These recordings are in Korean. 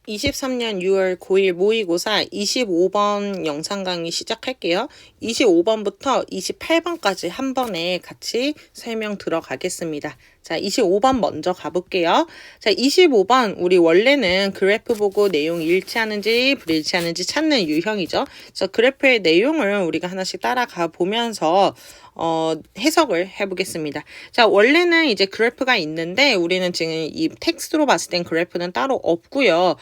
23년 6월 고1 모의고사 25번 영상 강의 시작할게요. 25번부터 28번까지 한 번에 같이 설명 들어가겠습니다. 자, 25번 먼저 가볼게요. 자, 25번 우리 원래는 그래프 보고 내용 일치하는지 불일치하는지 찾는 유형이죠. 그래서 그래프의 내용을 우리가 하나씩 따라가 보면서 해석을 해보겠습니다. 자, 원래는 이제 그래프가 있는데 우리는 지금 이 텍스트로 봤을 땐 그래프는 따로 없고요.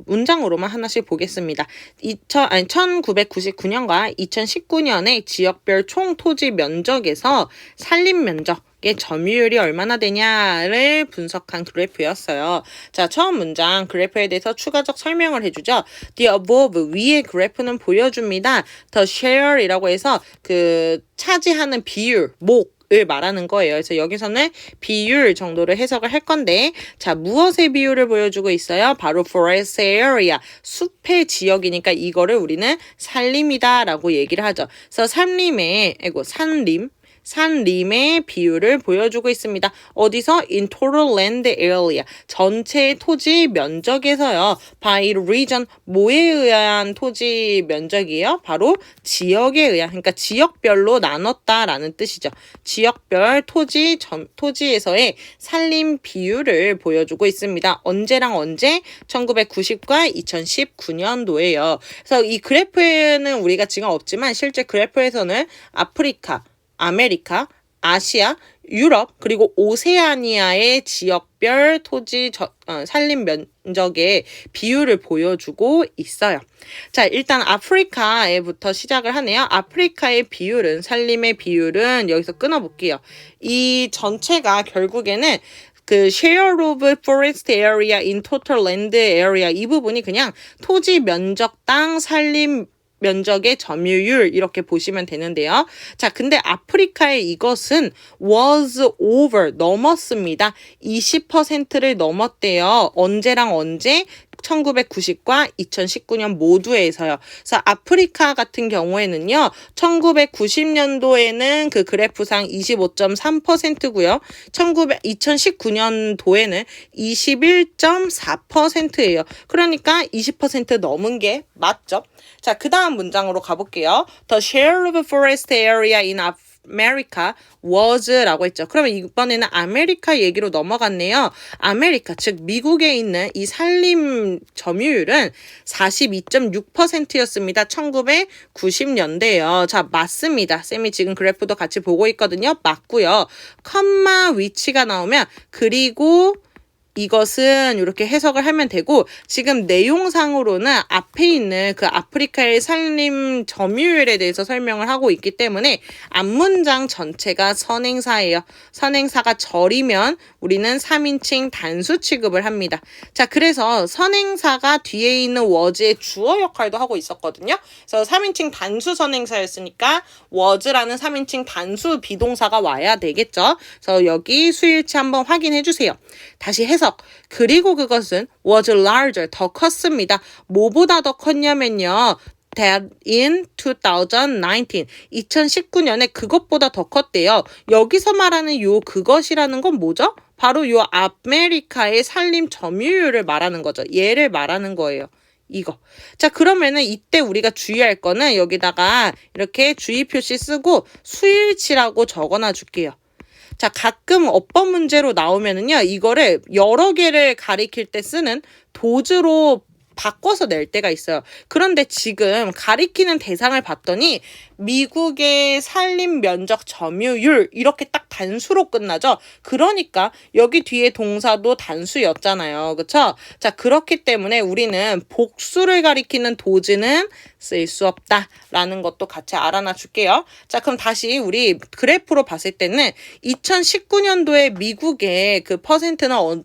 문장으로만 하나씩 보겠습니다. 1999년과 2019년의 지역별 총 토지 면적에서 산림 면적의 점유율이 얼마나 되냐를 분석한 그래프였어요. 자, 처음 문장 그래프에 대해서 추가적 설명을 해주죠. The above 위의 그래프는 보여줍니다. The share이라고 해서 그 차지하는 비율, 을 말하는 거예요. 그래서 여기서는 비율 정도를 해석을 할 건데, 자, 무엇의 비율을 보여주고 있어요? 바로 forest area, 숲의 지역이니까 이거를 우리는 산림이다라고 얘기를 하죠. 그래서 산림의 비율을 보여주고 있습니다. 어디서? In total land area. 전체 토지 면적에서요. By region. 뭐에 의한 토지 면적이에요? 바로 지역에 의한, 그러니까 지역별로 나눴다라는 뜻이죠. 지역별 토지에서의 산림 비율을 보여주고 있습니다. 언제랑 언제? 1990과 2019년도예요. 그래서 이 그래프에는 우리가 지금 없지만 실제 그래프에서는 아프리카, 아메리카, 아시아, 유럽, 그리고 오세아니아의 지역별 토지 산림 면적의 비율을 보여주고 있어요. 자, 일단 아프리카에부터 시작을 하네요. 아프리카의 비율은, 산림의 비율은 여기서 끊어볼게요. 이 전체가 결국에는 그 share of forest area in total land area 이 부분이 그냥 토지 면적당 산림 면적의 점유율 이렇게 보시면 되는데요. 자, 근데 아프리카의 이것은 was over 넘었습니다. 20%를 넘었대요. 언제랑 언제? 1990과 2019년 모두에서요. 그래서 아프리카 같은 경우에는요. 1990년도에는 그 그래프상 25.3%고요. 2019년도에는 21.4%예요. 그러니까 20% 넘은 게 맞죠? 자, 그 다음 문장으로 가볼게요. The share of forest area in America was라고 했죠. 그러면 이번에는 아메리카 얘기로 넘어갔네요. 아메리카, 즉 미국에 있는 이 산림 점유율은 42.6%였습니다. 1990년대요. 자, 맞습니다. 쌤이 지금 그래프도 같이 보고 있거든요. 맞고요. 컴마 위치가 나오면 그리고 이것은 이렇게 해석을 하면 되고, 지금 내용상으로는 앞에 있는 그 아프리카의 산림 점유율에 대해서 설명을 하고 있기 때문에 앞문장 전체가 선행사예요. 선행사가 절이면 우리는 3인칭 단수 취급을 합니다. 자, 그래서 선행사가 뒤에 있는 was의 주어 역할도 하고 있었거든요. 그래서 3인칭 단수 선행사였으니까 was라는 3인칭 단수 비동사가 와야 되겠죠. 그래서 여기 수일치 한번 확인해 주세요. 다시 해석. 그리고 그것은 was larger, 더 컸습니다. 뭐보다 더 컸냐면요. That in 2019년에 그것보다 더 컸대요. 여기서 말하는 요 그것이라는 건 뭐죠? 바로 요 아메리카의 산림 점유율을 말하는 거죠. 얘를 말하는 거예요. 이거. 자, 그러면은 이때 우리가 주의할 거는 여기다가 이렇게 주의 표시 쓰고 수일치라고 적어놔 줄게요. 자, 가끔 어법 문제로 나오면은요, 이거를 여러 개를 가리킬 때 쓰는 도즈로 바꿔서 낼 때가 있어요. 그런데 지금 가리키는 대상을 봤더니 미국의 산림 면적 점유율 이렇게 딱 단수로 끝나죠. 그러니까 여기 뒤에 동사도 단수였잖아요. 그쵸? 자, 그렇기 때문에 우리는 복수를 가리키는 도즈는 쓸 수 없다라는 것도 같이 알아놔 줄게요. 자, 그럼 다시 우리 그래프로 봤을 때는 2019년도에 미국의 그 퍼센트는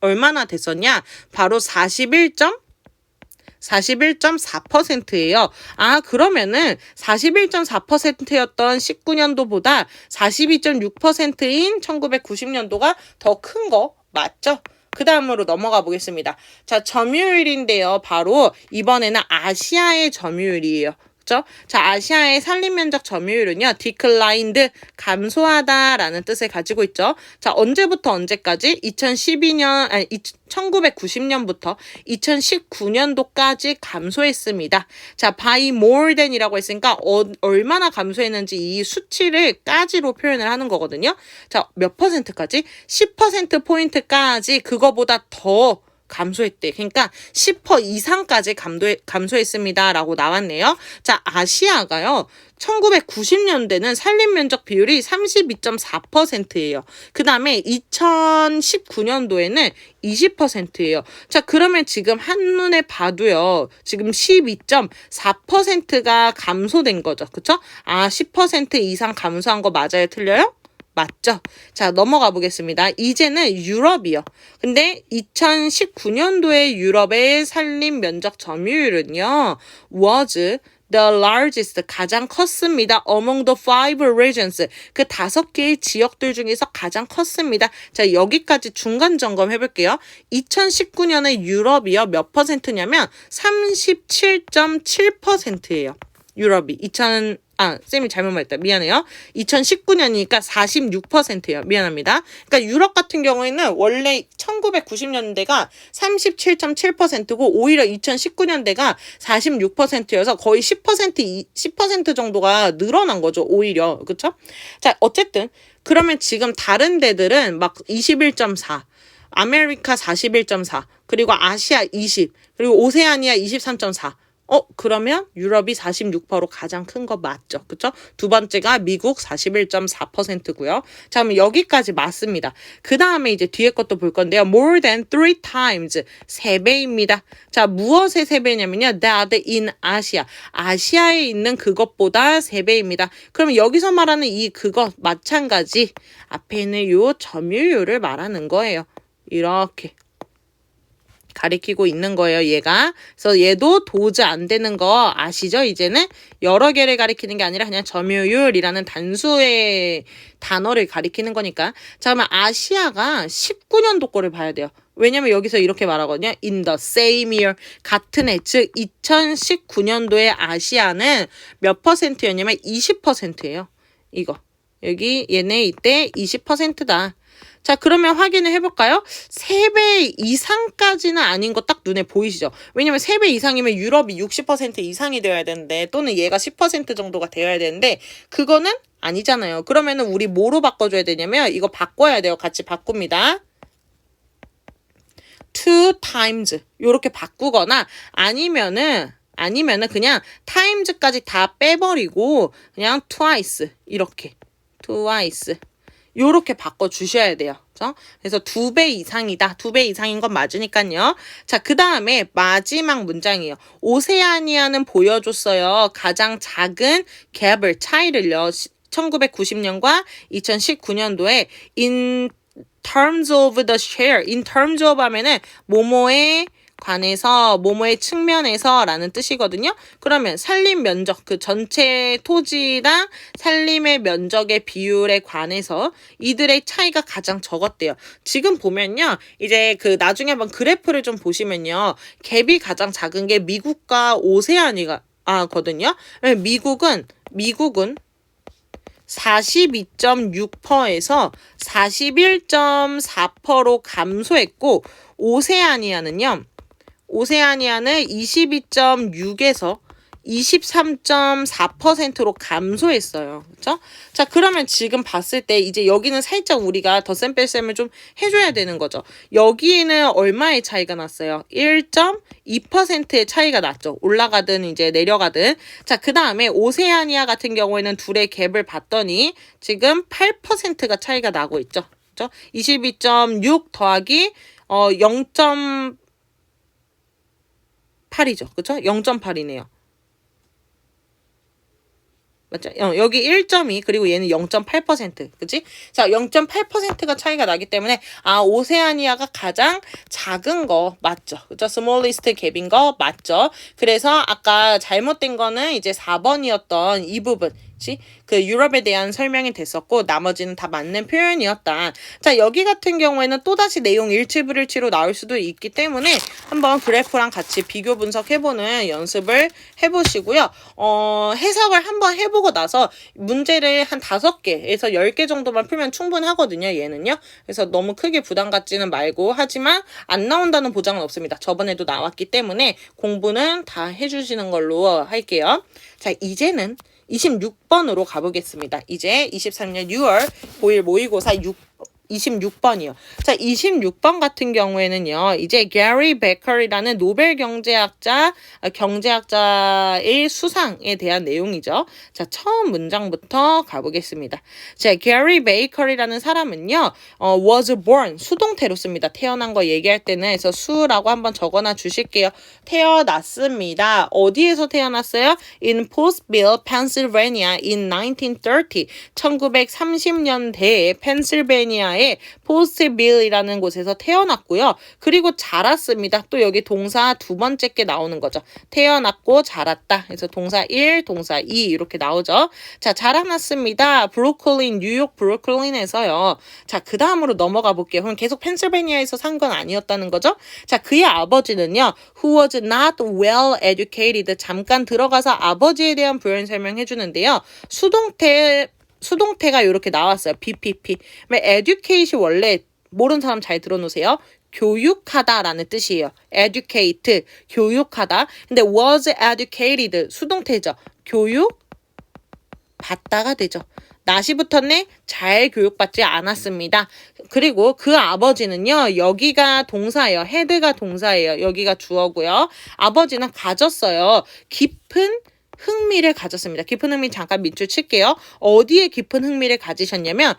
얼마나 됐었냐? 바로 41.4%예요. 아, 그러면은 41.4%였던 19년도보다 42.6%인 1990년도가 더 큰 거 맞죠? 그 다음으로 넘어가 보겠습니다. 자, 점유율인데요. 바로 이번에는 아시아의 점유율이에요. 그죠? 자, 아시아의 산림 면적 점유율은요, declined, 감소하다라는 뜻을 가지고 있죠. 자, 언제부터 언제까지? 1990년부터 2019년도까지 감소했습니다. 자, by more than이라고 했으니까 얼마나 감소했는지 이 수치를 까지로 표현을 하는 거거든요. 자, 몇 퍼센트까지? 10%포인트까지 그거보다 더 감소했대. 그러니까 10% 이상까지 감소했습니다. 라고 나왔네요. 자, 아시아가요. 1990년대는 산림 면적 비율이 32.4%예요. 그 다음에 2019년도에는 20%예요. 자, 그러면 지금 한눈에 봐도요. 지금 12.4%가 감소된 거죠. 그쵸? 10% 이상 감소한 거 맞아요? 틀려요? 맞죠? 자, 넘어가 보겠습니다. 이제는 유럽이요. 근데 2019년도에 유럽의 산림 면적 점유율은요. was the largest, 가장 컸습니다. among the 5 regions, 그 5개의 지역들 중에서 가장 컸습니다. 자, 여기까지 중간 점검 해볼게요. 2019년에 유럽이요. 몇 퍼센트냐면 37.7%예요. 유럽이. 쌤이 잘못 말했다. 미안해요. 2019년이니까 46%예요. 미안합니다. 그러니까 유럽 같은 경우에는 원래 1990년대가 37.7%고 오히려 2019년대가 46%여서 거의 10% 정도가 늘어난 거죠. 오히려. 그쵸? 자, 어쨌든 그러면 지금 다른 데들은 막 21.4, 아메리카 41.4, 그리고 아시아 20, 그리고 오세아니아 23.4. 그러면 유럽이 46%로 가장 큰 거 맞죠? 그쵸? 두 번째가 미국 41.4%고요. 자, 그럼 여기까지 맞습니다. 그 다음에 이제 뒤에 것도 볼 건데요. more than 3 times, 3배입니다. 자, 무엇의 3배냐면요. that in Asia, 아시아에 있는 그것보다 3배입니다. 그러면 여기서 말하는 이 그것 마찬가지 앞에 있는 요 점유율을 말하는 거예요. 이렇게 가리키고 있는 거예요, 얘가. 그래서 얘도 도저 안 되는 거 아시죠? 이제는 여러 개를 가리키는 게 아니라 그냥 점유율이라는 단수의 단어를 가리키는 거니까. 자, 그러면 아시아가 19년도 거를 봐야 돼요. 왜냐면 여기서 이렇게 말하거든요. in the same year, 같은 해, 즉 2019년도에 아시아는 몇 퍼센트였냐면 20%예요. 이거. 여기 얘네 이때 20%다. 자, 그러면 확인을 해볼까요? 3배 이상까지는 아닌 거 딱 눈에 보이시죠? 왜냐면 3배 이상이면 유럽이 60% 이상이 되어야 되는데 또는 얘가 10% 정도가 되어야 되는데 그거는 아니잖아요. 그러면은 우리 뭐로 바꿔줘야 되냐면 이거 바꿔야 돼요. 같이 바꿉니다. 2 times 요렇게 바꾸거나 아니면은 그냥 times까지 다 빼버리고 그냥 twice 이렇게 twice 요렇게 바꿔주셔야 돼요. 그죠? 그래서 2배 이상이다. 2배 이상인 건 맞으니까요. 자, 그 다음에 마지막 문장이에요. 오세아니아는 보여줬어요. 가장 작은 갭을, 차이를요. 1990년과 2019년도에 in terms of the share, in terms of 하면은 뭐뭐에 관해서, 뭐뭐의 측면에서 라는 뜻이거든요. 그러면 산림 면적, 그 전체 토지랑 산림의 면적의 비율에 관해서 이들의 차이가 가장 적었대요. 지금 보면요. 이제 그 나중에 한번 그래프를 좀 보시면요. 갭이 가장 작은 게 미국과 오세아니아거든요. 미국은 42.6%에서 41.4%로 감소했고 오세아니아는 22.6에서 23.4%로 감소했어요. 그렇죠? 자, 그러면 지금 봤을 때 이제 여기는 살짝 우리가 덧셈뺄셈을 좀 해줘야 되는 거죠. 여기에는 얼마의 차이가 났어요? 1.2%의 차이가 났죠. 올라가든 이제 내려가든. 자, 그 다음에 오세아니아 같은 경우에는 둘의 갭을 봤더니 지금 8%가 차이가 나고 있죠. 그렇죠? 22.6 더하기 0.8이죠. 그렇죠? 0.8이네요. 맞죠? 여기 1.2 그리고 얘는 0.8%. 그치? 자, 0.8%가 차이가 나기 때문에 오세아니아가 가장 작은 거 맞죠? 그죠? smallest 갭인 거 맞죠? 그래서 아까 잘못된 거는 이제 4번이었던 이 부분 그 유럽에 대한 설명이 됐었고 나머지는 다 맞는 표현이었다. 자, 여기 같은 경우에는 또다시 내용 일치불일치로 나올 수도 있기 때문에 한번 그래프랑 같이 비교 분석해보는 연습을 해보시고요. 해석을 한번 해보고 나서 문제를 한 5개에서 10개 정도만 풀면 충분하거든요. 얘는요. 그래서 너무 크게 부담 갖지는 말고 하지만 안 나온다는 보장은 없습니다. 저번에도 나왔기 때문에 공부는 다 해주시는 걸로 할게요. 자, 이제는 26번으로 가보겠습니다. 이제 23년 6월 고1 모의고사 26번이요. 자, 26번 같은 경우에는요. 이제 게리 베커리라는 노벨 경제학자의 수상에 대한 내용이죠. 자, 처음 문장부터 가보겠습니다. 자, 게리 베이커리라는 사람은요. was born 수동태로 씁니다. 태어난 거 얘기할 때는 그래서 수라고 한번 적어놔 주실게요. 태어났습니다. 어디에서 태어났어요? In Pottsville, Pennsylvania in 1930. 1930년대에 펜실베니아의 포스트빌이라는 곳에서 태어났고요. 그리고 자랐습니다. 또 여기 동사 두 번째 게 나오는 거죠. 태어났고 자랐다. 그래서 동사 1, 동사 2 이렇게 나오죠. 자, 자라났습니다. 브루클린, 뉴욕 브루클린에서요. 자, 그 다음으로 넘어가 볼게요. 그럼 계속 펜실베니아에서 산 건 아니었다는 거죠. 자, 그의 아버지는요. Who was not well educated. 잠깐 들어가서 아버지에 대한 부연 설명해 주는데요. 수동태가 이렇게 나왔어요. BPP. education 원래 모르는 사람 잘 들어놓으세요. 교육하다라는 뜻이에요. educate, 교육하다. 근데 was educated, 수동태죠. 교육 받다가 되죠. 낫이 붙었네? 잘 교육받지 않았습니다. 그리고 그 아버지는요. 여기가 동사예요. 헤드가 동사예요. 여기가 주어고요. 아버지는 가졌어요. 깊은 흥미를 가졌습니다. 깊은 흥미 잠깐 밑줄 칠게요. 어디에 깊은 흥미를 가지셨냐면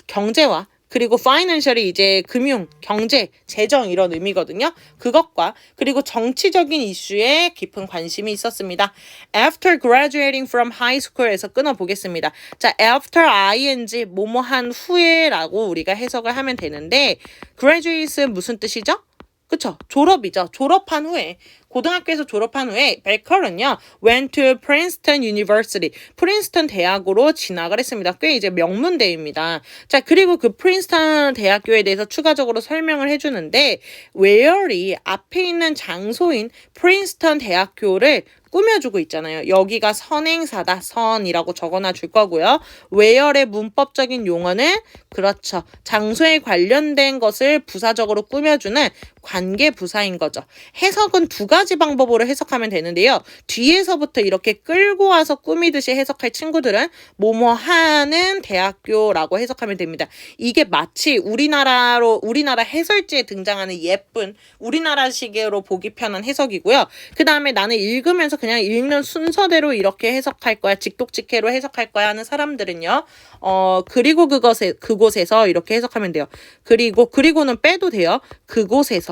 경제와 그리고 financial이 이제 금융, 경제, 재정 이런 의미거든요. 그것과 그리고 정치적인 이슈에 깊은 관심이 있었습니다. After graduating from high school에서 끊어보겠습니다. 자, after ing 뭐뭐한 후에라고 우리가 해석을 하면 되는데 graduate은 무슨 뜻이죠? 그쵸? 졸업이죠. 졸업한 후에 고등학교에서 졸업한 후에 베커는요. went to Princeton University. 프린스턴 대학으로 진학을 했습니다. 꽤 이제 명문대입니다. 자, 그리고 그 프린스턴 대학교에 대해서 추가적으로 설명을 해주는데 where이 앞에 있는 장소인 프린스턴 대학교를 꾸며주고 있잖아요. 여기가 선행사다. 선이라고 적어놔 줄 거고요. where의 문법적인 용어는 그렇죠. 장소에 관련된 것을 부사적으로 꾸며주는 관계부사인 거죠. 해석은 두 가지 방법으로 해석하면 되는데요. 뒤에서부터 이렇게 끌고 와서 꾸미듯이 해석할 친구들은 뭐뭐 하는 대학교라고 해석하면 됩니다. 이게 마치 우리나라 해설지에 등장하는 예쁜 우리나라식으로 보기 편한 해석이고요. 그 다음에 나는 읽으면서 그냥 읽는 순서대로 이렇게 해석할 거야. 직독직해로 해석할 거야 하는 사람들은요. 그리고 그곳에서 이렇게 해석하면 돼요. 그리고는 빼도 돼요. 그곳에서.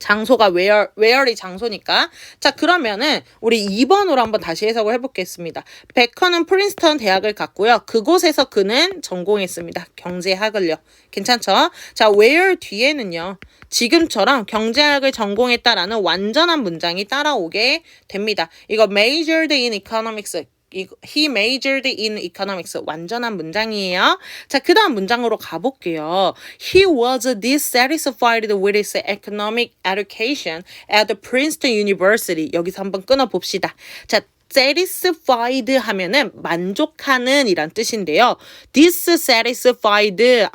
장소가 where이 장소니까. 자, 그러면은 우리 2번으로 한번 다시 해석을 해보겠습니다. 베커는 프린스턴 대학을 갔고요. 그곳에서 그는 전공했습니다. 경제학을요. 괜찮죠? 자, where 뒤에는요. 지금처럼 경제학을 전공했다라는 완전한 문장이 따라오게 됩니다. 이거 majored in economics. He majored in economics. 완전한 문장이에요. 자, 그 다음 문장으로 가볼게요. He was dissatisfied with his economic education at Princeton University. 여기서 한번 끊어봅시다. 자, satisfied 하면은 만족하는 이란 뜻인데요. dissatisfied,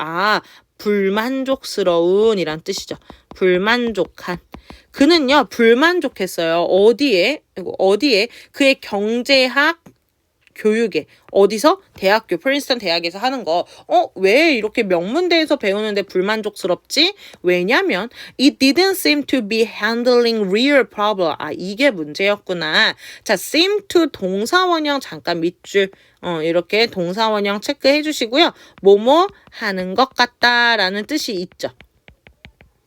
불만족스러운 이란 뜻이죠. 불만족한. 그는요, 불만족했어요. 어디에? 그의 경제학 교육에. 어디서? 대학교, 프린스턴 대학에서 하는 거. 왜 이렇게 명문대에서 배우는데 불만족스럽지? 왜냐면 it didn't seem to be handling real problem. 이게 문제였구나. 자, seem to 동사원형 잠깐 밑줄 이렇게 동사원형 체크해 주시고요. 뭐뭐 하는 것 같다라는 뜻이 있죠.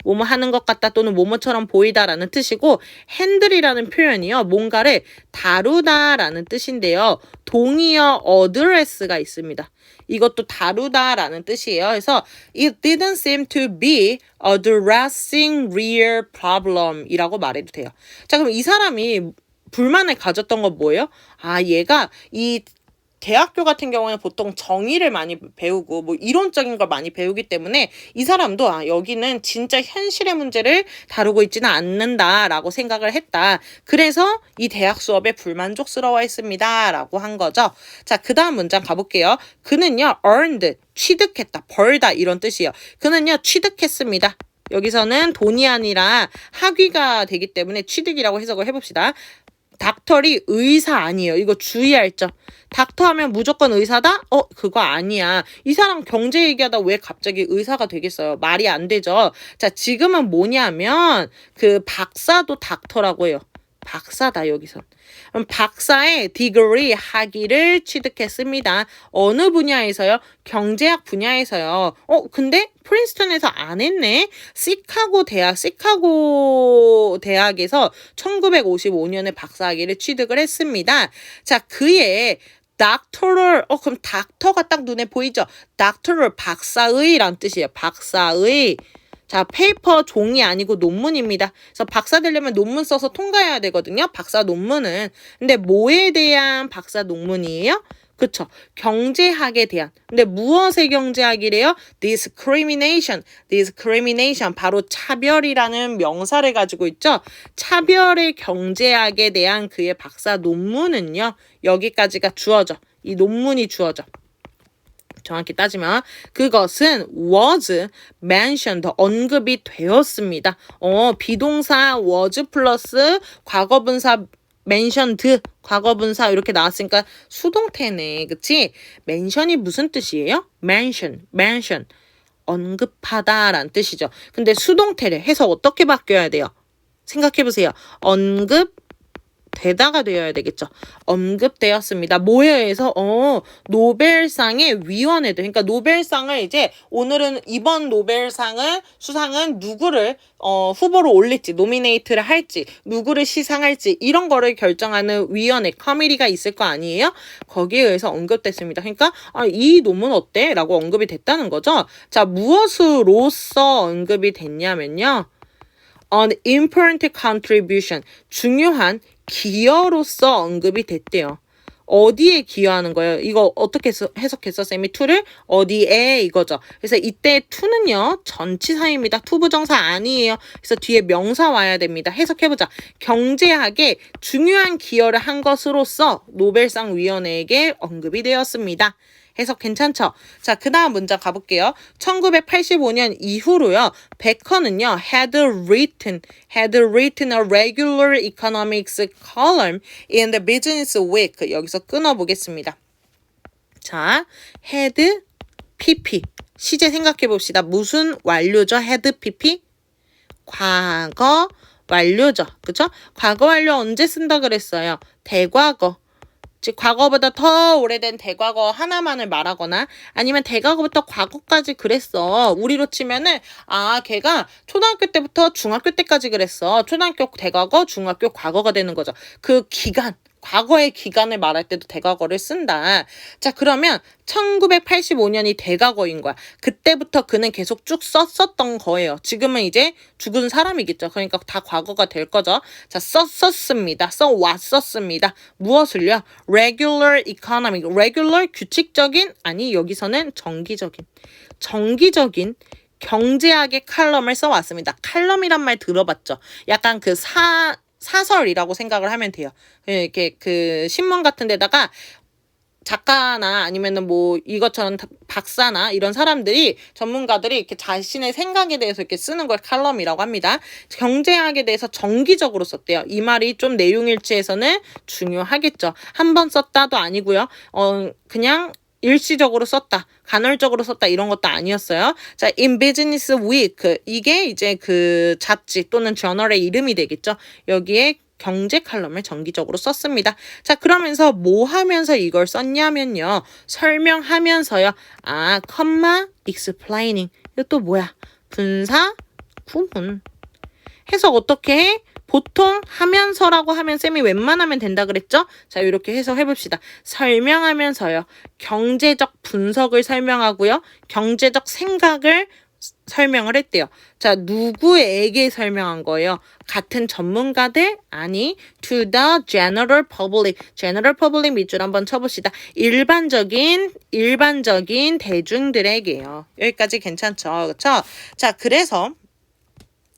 뭐뭐 하는 것 같다 또는 뭐뭐처럼 보이다라는 뜻이고 핸들이라는 표현이요. 뭔가를 다루다라는 뜻인데요. 동의어 address가 있습니다. 이것도 다루다라는 뜻이에요. 그래서 it didn't seem to be addressing real problem 이라고 말해도 돼요. 자, 그럼 이 사람이 불만을 가졌던 건 뭐예요? 아, 얘가 이 대학교 같은 경우는 보통 정의를 많이 배우고 뭐 이론적인 걸 많이 배우기 때문에 이 사람도 아, 여기는 진짜 현실의 문제를 다루고 있지는 않는다라고 생각을 했다. 그래서 이 대학 수업에 불만족스러워했습니다. 라고 한 거죠. 자, 그 다음 문장 가볼게요. 그는요, earned, 취득했다, 벌다 이런 뜻이에요. 그는요, 취득했습니다. 여기서는 돈이 아니라 학위가 되기 때문에 취득이라고 해석을 해봅시다. 닥터리 의사 아니에요. 이거 주의할 점. 닥터 하면 무조건 의사다? 그거 아니야. 이 사람 경제 얘기하다 왜 갑자기 의사가 되겠어요? 말이 안 되죠. 자, 지금은 뭐냐면 그 박사도 닥터라고 해요. 박사다 여기선. 그럼 박사의 디그리 학위를 취득했습니다. 어느 분야에서요? 경제학 분야에서요. 근데 프린스턴에서 안 했네. 시카고 대학에서 1955년에 박사학위를 취득을 했습니다. 자, 그의 doctoral, 그럼 닥터가 딱 눈에 보이죠? doctoral, 박사의란 뜻이에요. 박사의. 자, 페이퍼 종이 아니고 논문입니다. 그래서 박사 되려면 논문 써서 통과해야 되거든요. 박사 논문은. 근데 뭐에 대한 박사 논문이에요? 그쵸. 경제학에 대한. 근데 무엇의 경제학이래요? discrimination. 바로 차별이라는 명사를 가지고 있죠. 차별의 경제학에 대한 그의 박사 논문은요. 여기까지가 주어져. 이 논문이 주어져. 정확히 따지면 그것은 was mentioned, 언급이 되었습니다. 비동사 was 플러스 과거분사 mentioned, 과거분사 이렇게 나왔으니까 수동태네. 그치? mention이 무슨 뜻이에요? mention. 언급하다라는 뜻이죠. 근데 수동태래. 해석 어떻게 바뀌어야 돼요? 생각해보세요. 되다가 되어야 되겠죠. 언급되었습니다. 뭐에 의해서? 노벨상의 위원회들. 그러니까 노벨상을 이제 오늘은 이번 노벨상을 수상은 누구를 후보로 올릴지, 노미네이트를 할지, 누구를 시상할지 이런 거를 결정하는 위원회, 커미티가 있을 거 아니에요? 거기에 의해서 언급됐습니다. 그러니까 이 논문 어때? 라고 언급이 됐다는 거죠. 자, 무엇으로서 언급이 됐냐면요. An important contribution, 중요한 기여로서 언급이 됐대요. 어디에 기여하는 거예요? 이거 어떻게 해석했어, 쌤이? to를? 어디에 이거죠. 그래서 이때 to는요, 전치사입니다. 투부정사 아니에요. 그래서 뒤에 명사 와야 됩니다. 해석해보자. 경제학에 중요한 기여를 한 것으로서 노벨상 위원회에게 언급이 되었습니다. 해석 괜찮죠? 자, 그 다음 문장 가볼게요. 1985년 이후로요. 베커는요. had written a regular economics column in the Business Week. 여기서 끊어보겠습니다. 자, had pp. 시제 생각해 봅시다. 무슨 완료죠? had pp? 과거 완료죠. 그쵸? 과거 완료 언제 쓴다 그랬어요? 대과거. 즉 과거보다 더 오래된 대과거 하나만을 말하거나 아니면 대과거부터 과거까지 그랬어. 우리로 치면은 걔가 초등학교 때부터 중학교 때까지 그랬어. 초등학교 대과거, 중학교 과거가 되는 거죠. 그 기간, 과거의 기간을 말할 때도 대과거를 쓴다. 자, 그러면 1985년이 대과거인 거야. 그때부터 그는 계속 쭉 썼었던 거예요. 지금은 이제 죽은 사람이겠죠. 그러니까 다 과거가 될 거죠. 자, 썼었습니다. 써왔었습니다. 무엇을요? regular economic. regular 규칙적인, 아니 여기서는 정기적인 경제학의 칼럼을 써왔습니다. 칼럼이란 말 들어봤죠? 약간 그 사설이라고 생각을 하면 돼요. 이렇게 그 신문 같은 데다가 작가나 아니면은 뭐 이것처럼 박사나 이런 사람들이 전문가들이 이렇게 자신의 생각에 대해서 이렇게 쓰는 걸 칼럼이라고 합니다. 경제학에 대해서 정기적으로 썼대요. 이 말이 좀 내용일치에서는 중요하겠죠. 한 번 썼다도 아니고요. 그냥 일시적으로 썼다, 간헐적으로 썼다 이런 것도 아니었어요. 자, in business week 이게 이제 그 잡지 또는 저널의 이름이 되겠죠. 여기에 경제 칼럼을 정기적으로 썼습니다. 자, 그러면서 뭐 하면서 이걸 썼냐면요. 설명하면서요. explaining. 이거 또 뭐야? 분사, 구문. 해석 어떻게 해? 보통 하면서라고 하면 쌤이 웬만하면 된다 그랬죠? 자, 이렇게 해석해 봅시다. 설명하면서요. 경제적 분석을 설명하고요. 경제적 생각을 설명을 했대요. 자, 누구에게 설명한 거예요? 같은 전문가들? 아니, to the general public. general public 밑줄 한번 쳐봅시다. 일반적인 대중들에게요. 여기까지 괜찮죠? 그쵸? 자, 그래서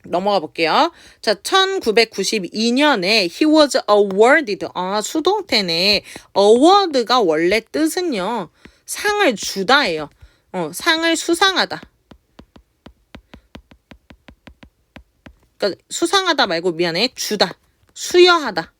넘어가 볼게요. 자, 1992년에 he was awarded. 수동태네. award가 원래 뜻은요. 상을 주다예요. 상을 수상하다. 그러니까 수상하다 말고 미안해. 주다. 수여하다.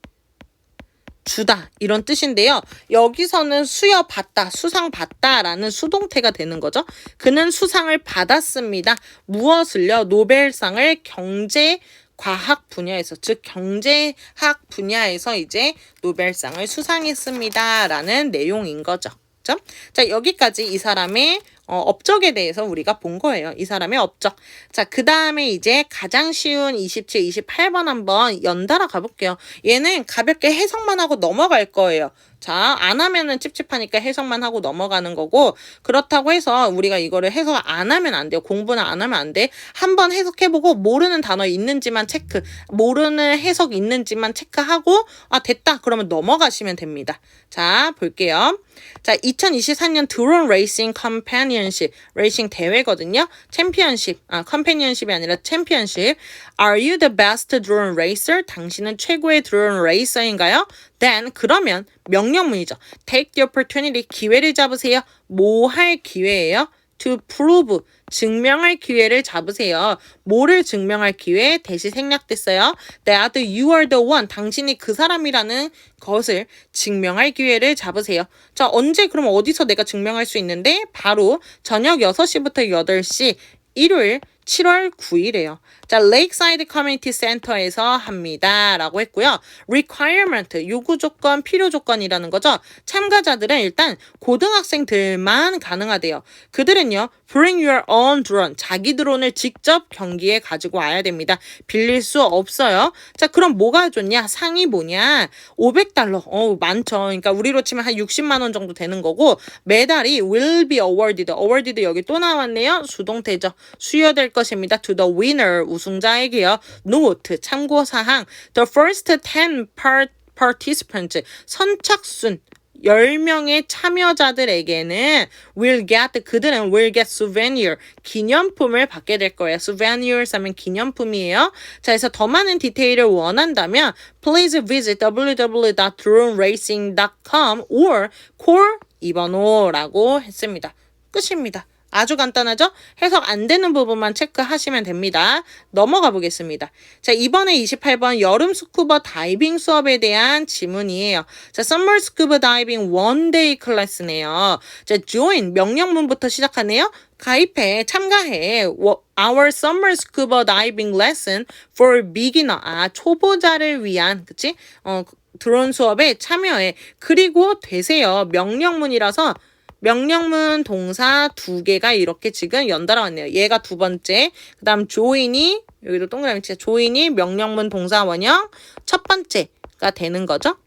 주다 이런 뜻인데요. 여기서는 수여받다, 수상받다라는 수동태가 되는 거죠. 그는 수상을 받았습니다. 무엇을요? 노벨상을 경제과학 분야에서, 즉 경제학 분야에서 이제 노벨상을 수상했습니다라는 내용인 거죠. 그렇죠? 자, 여기까지 이 사람의 업적에 대해서 우리가 본 거예요. 이 사람의 업적. 자, 그 다음에 이제 가장 쉬운 27, 28번 한번 연달아 가볼게요. 얘는 가볍게 해석만 하고 넘어갈 거예요. 자, 안 하면은 찝찝하니까 해석만 하고 넘어가는 거고, 그렇다고 해서 우리가 이거를 해석 안 하면 안 돼요. 공부는 안 하면 안 돼. 한번 해석해보고 모르는 단어 있는지만 체크, 모르는 해석 있는지만 체크하고, 됐다. 그러면 넘어가시면 됩니다. 자, 볼게요. 자, 2024년 드론 레이싱 컴패니언십, 레이싱 대회거든요. 챔피언십, 컴패니언십이 아니라 챔피언십. Are you the best drone racer? 당신은 최고의 드론 레이서인가요? Then, 그러면 명령문이죠. Take the opportunity, 기회를 잡으세요. 뭐 할 기회예요? To prove, 증명할 기회를 잡으세요. 뭐를 증명할 기회? 대시 생략됐어요. That you are the one, 당신이 그 사람이라는 것을 증명할 기회를 잡으세요. 자, 언제 그럼 어디서 내가 증명할 수 있는데? 바로 저녁 6시부터 8시 일요일 7월 9일에요. 자, Lakeside Community Center에서 합니다. 라고 했고요. Requirement, 요구 조건, 필요 조건이라는 거죠. 참가자들은 일단 고등학생들만 가능하대요. 그들은요, bring your own drone, 자기 드론을 직접 경기에 가지고 와야 됩니다. 빌릴 수 없어요. 자, 그럼 뭐가 좋냐? 상이 뭐냐? $500. 많죠. 그러니까 우리로 치면 한 60만 원 정도 되는 거고, 메달이 will be awarded. awarded 여기 또 나왔네요. 수동태죠. 수여될 것입니다. to the winner, 우승자에게요. note, 참고사항. the first 10 participants, 선착순 10명의 참여자들에게는 will get, 그들은 will get souvenir, 기념품을 받게 될 거예요. souvenirs 하면 기념품이에요. 자, 그래서 더 많은 디테일을 원한다면 please visit www.droneraacing.com or call 2번호라고 했습니다. 끝입니다. 아주 간단하죠? 해석 안 되는 부분만 체크하시면 됩니다. 넘어가 보겠습니다. 자, 이번에 28번 여름 스쿠버 다이빙 수업에 대한 지문이에요. 자, Summer Scuba Diving One Day 클래스네요. 자, join 명령문부터 시작하네요. 가입해, 참가해. Our Summer Scuba Diving Lesson for Beginner. 초보자를 위한, 그치? 드론 수업에 참여해. 그리고 되세요. 명령문이라서 명령문 동사 2개가 이렇게 지금 연달아 왔네요. 얘가 두 번째. 그 다음 join이, 여기도 동그라미 치자. join이 명령문 동사 원형 첫 번째가 되는 거죠.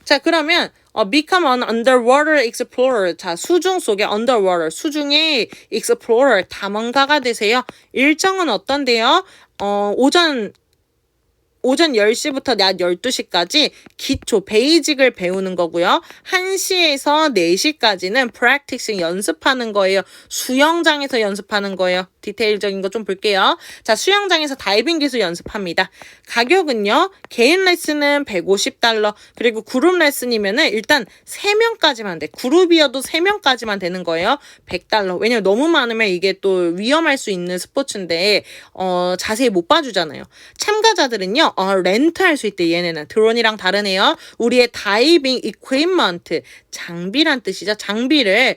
자, 그러면 become an underwater explorer. 자, 수중 속의 underwater, 수중의 explorer, 탐험가가 되세요. 일정은 어떤데요? 오전 10시부터 낮 12시까지 기초, 베이직을 배우는 거고요. 1시에서 4시까지는 practicing, 연습하는 거예요. 수영장에서 연습하는 거예요. 디테일적인 거 좀 볼게요. 자, 수영장에서 다이빙 기술 연습합니다. 가격은요, 개인 레슨은 $150, 그리고 그룹 레슨이면은 일단 3명까지만 돼. 그룹이어도 3명까지만 되는 거예요. $100. 왜냐면 너무 많으면 이게 또 위험할 수 있는 스포츠인데, 자세히 못 봐주잖아요. 참가자들은요, 렌트할 수 있대. 얘네는 드론이랑 다르네요. 우리의 다이빙 equipment, 장비란 뜻이죠. 장비를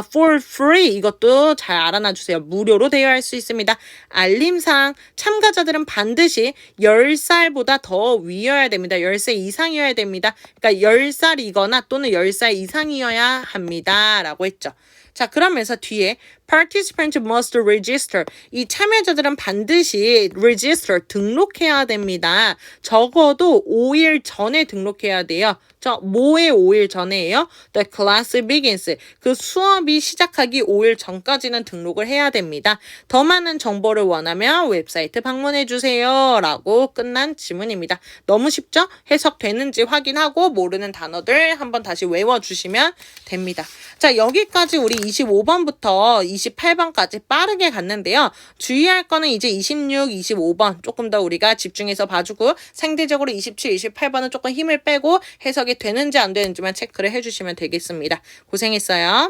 for free, 이것도 잘 알아놔 주세요. 무료로 대여할 수 있습니다. 알림사항, 참가자들은 반드시 10살보다 더 위여야 됩니다. 10살 이상이어야 됩니다. 그러니까 10살이거나 또는 10살 이상이어야 합니다. 라고 했죠. 자, 그러면서 뒤에 Participants must register. 이 참여자들은 반드시 register, 등록해야 됩니다. 적어도 5일 전에 등록해야 돼요. 뭐의 5일 전에예요? The class begins. 그 수업이 시작하기 5일 전까지는 등록을 해야 됩니다. 더 많은 정보를 원하면 웹사이트 방문해 주세요. 라고 끝난 지문입니다. 너무 쉽죠? 해석되는지 확인하고 모르는 단어들 한번 다시 외워주시면 됩니다. 자, 여기까지 우리 25번부터 28번까지 빠르게 갔는데요. 주의할 거는 이제 26, 25번 조금 더 우리가 집중해서 봐주고 상대적으로 27, 28번은 조금 힘을 빼고 해석이 되는지 안 되는지만 체크를 해주시면 되겠습니다. 고생했어요.